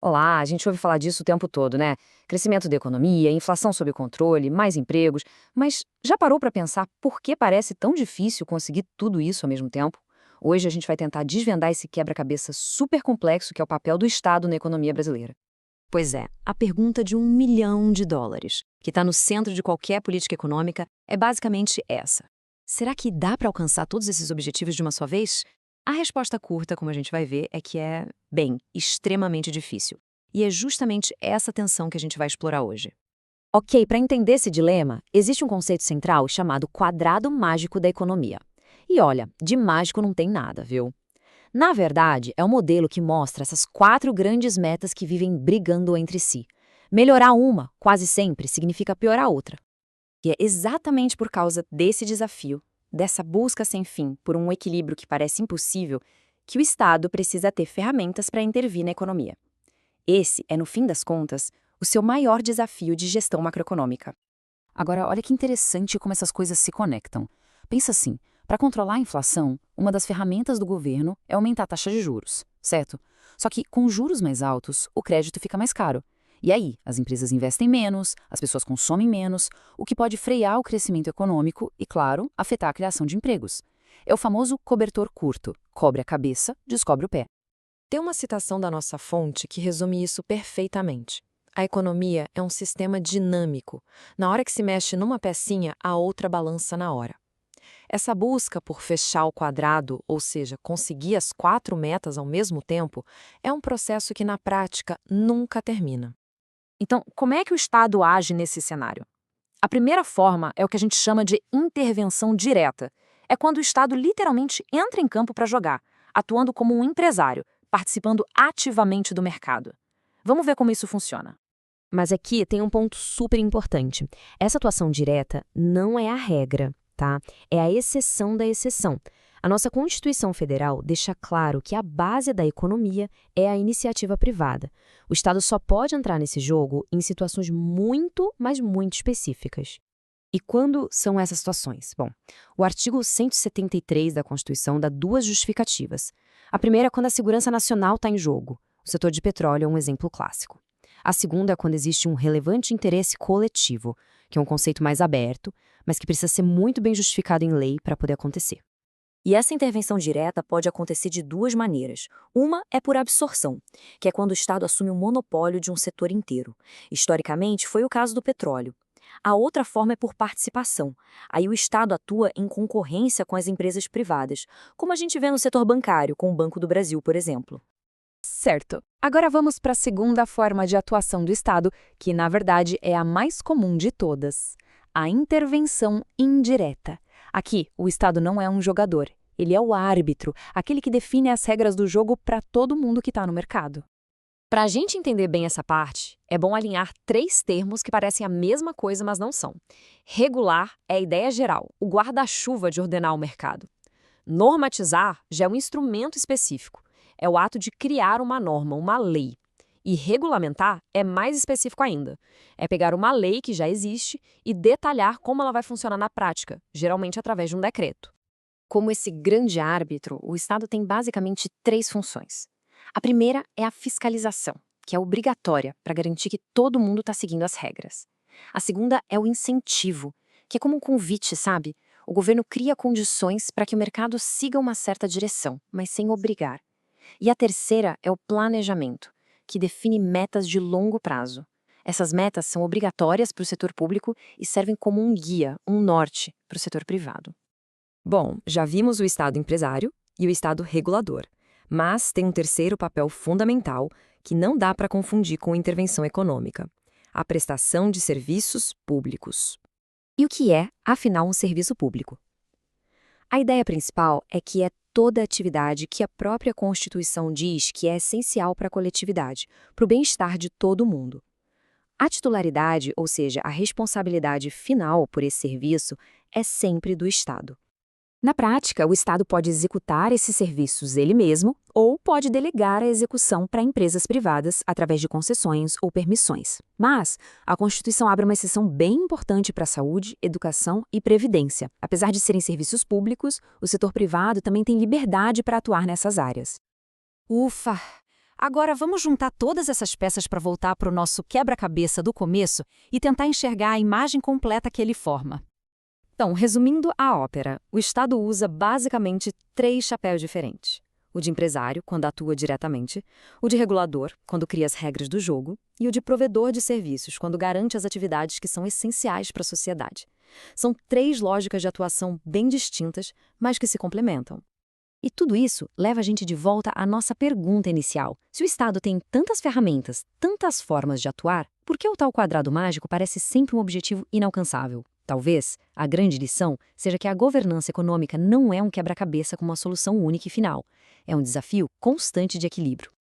Olá, a gente ouve falar disso o tempo todo, né? Crescimento da economia, inflação sob controle, mais empregos. Mas já parou para pensar por que parece tão difícil conseguir tudo isso ao mesmo tempo? Hoje a gente vai tentar desvendar esse quebra-cabeça super complexo que é o papel do Estado na economia brasileira. Pois é, a pergunta de US$ 1 milhão, que está no centro de qualquer política econômica, é basicamente essa. Será que dá para alcançar todos esses objetivos de uma só vez? A resposta curta, como a gente vai ver, é que é, bem, extremamente difícil. E é justamente essa tensão que a gente vai explorar hoje. Ok, para entender esse dilema, existe um conceito central chamado quadrado mágico da economia. E olha, de mágico não tem nada, viu? Na verdade, é um modelo que mostra essas quatro grandes metas que vivem brigando entre si. Melhorar uma, quase sempre, significa piorar a outra. E é exatamente por causa desse desafio, dessa busca sem fim por um equilíbrio que parece impossível, que o Estado precisa ter ferramentas para intervir na economia. Esse é, no fim das contas, o seu maior desafio de gestão macroeconômica. Agora, olha que interessante como essas coisas se conectam. Pensa assim, para controlar a inflação, uma das ferramentas do governo é aumentar a taxa de juros, certo? Só que com juros mais altos, o crédito fica mais caro. E aí, as empresas investem menos, as pessoas consomem menos, o que pode frear o crescimento econômico e, claro, afetar a criação de empregos. É o famoso cobertor curto, cobre a cabeça, descobre o pé. Tem uma citação da nossa fonte que resume isso perfeitamente. A economia é um sistema dinâmico. Na hora que se mexe numa pecinha, a outra balança na hora. Essa busca por fechar o quadrado, ou seja, conseguir as quatro metas ao mesmo tempo, é um processo que, na prática, nunca termina. Então, como é que o Estado age nesse cenário? A primeira forma é o que a gente chama de intervenção direta. É quando o Estado literalmente entra em campo para jogar, atuando como um empresário, participando ativamente do mercado. Vamos ver como isso funciona. Mas aqui tem um ponto super importante. Essa atuação direta não é a regra, tá? É a exceção da exceção. A nossa Constituição Federal deixa claro que a base da economia é a iniciativa privada. O Estado só pode entrar nesse jogo em situações muito, mas muito específicas. E quando são essas situações? Bom, o artigo 173 da Constituição dá duas justificativas. A primeira é quando a segurança nacional está em jogo. O setor de petróleo é um exemplo clássico. A segunda é quando existe um relevante interesse coletivo, que é um conceito mais aberto, mas que precisa ser muito bem justificado em lei para poder acontecer. E essa intervenção direta pode acontecer de duas maneiras. Uma é por absorção, que é quando o Estado assume o monopólio de um setor inteiro. Historicamente, foi o caso do petróleo. A outra forma é por participação. Aí o Estado atua em concorrência com as empresas privadas, como a gente vê no setor bancário, com o Banco do Brasil, por exemplo. Certo. Agora vamos para a segunda forma de atuação do Estado, que na verdade é a mais comum de todas: a intervenção indireta. Aqui, o Estado não é um jogador, ele é o árbitro, aquele que define as regras do jogo para todo mundo que está no mercado. Para a gente entender bem essa parte, é bom alinhar três termos que parecem a mesma coisa, mas não são. Regular é a ideia geral, o guarda-chuva de ordenar o mercado. Normatizar já é um instrumento específico. É o ato de criar uma norma, uma lei. E regulamentar é mais específico ainda. É pegar uma lei que já existe e detalhar como ela vai funcionar na prática, geralmente através de um decreto. Como esse grande árbitro, o Estado tem basicamente três funções. A primeira é a fiscalização, que é obrigatória para garantir que todo mundo está seguindo as regras. A segunda é o incentivo, que é como um convite, sabe? O governo cria condições para que o mercado siga uma certa direção, mas sem obrigar. E a terceira é o planejamento, que define metas de longo prazo. Essas metas são obrigatórias para o setor público e servem como um guia, um norte para o setor privado. Bom, já vimos o Estado empresário e o Estado regulador, mas tem um terceiro papel fundamental que não dá para confundir com intervenção econômica: a prestação de serviços públicos. E o que é, afinal, um serviço público? A ideia principal é que é toda atividade que a própria Constituição diz que é essencial para a coletividade, para o bem-estar de todo mundo. A titularidade, ou seja, a responsabilidade final por esse serviço, é sempre do Estado. Na prática, o Estado pode executar esses serviços ele mesmo ou pode delegar a execução para empresas privadas através de concessões ou permissões. Mas a Constituição abre uma exceção bem importante para a saúde, educação e previdência. Apesar de serem serviços públicos, o setor privado também tem liberdade para atuar nessas áreas. Ufa! Agora vamos juntar todas essas peças para voltar para o nosso quebra-cabeça do começo e tentar enxergar a imagem completa que ele forma. Então, resumindo a ópera, o Estado usa basicamente 3 chapéus diferentes. O de empresário, quando atua diretamente, o de regulador, quando cria as regras do jogo, e o de provedor de serviços, quando garante as atividades que são essenciais para a sociedade. São 3 lógicas de atuação bem distintas, mas que se complementam. E tudo isso leva a gente de volta à nossa pergunta inicial. Se o Estado tem tantas ferramentas, tantas formas de atuar, por que o tal quadrado mágico parece sempre um objetivo inalcançável? Talvez a grande lição seja que a governança econômica não é um quebra-cabeça com uma solução única e final. É um desafio constante de equilíbrio.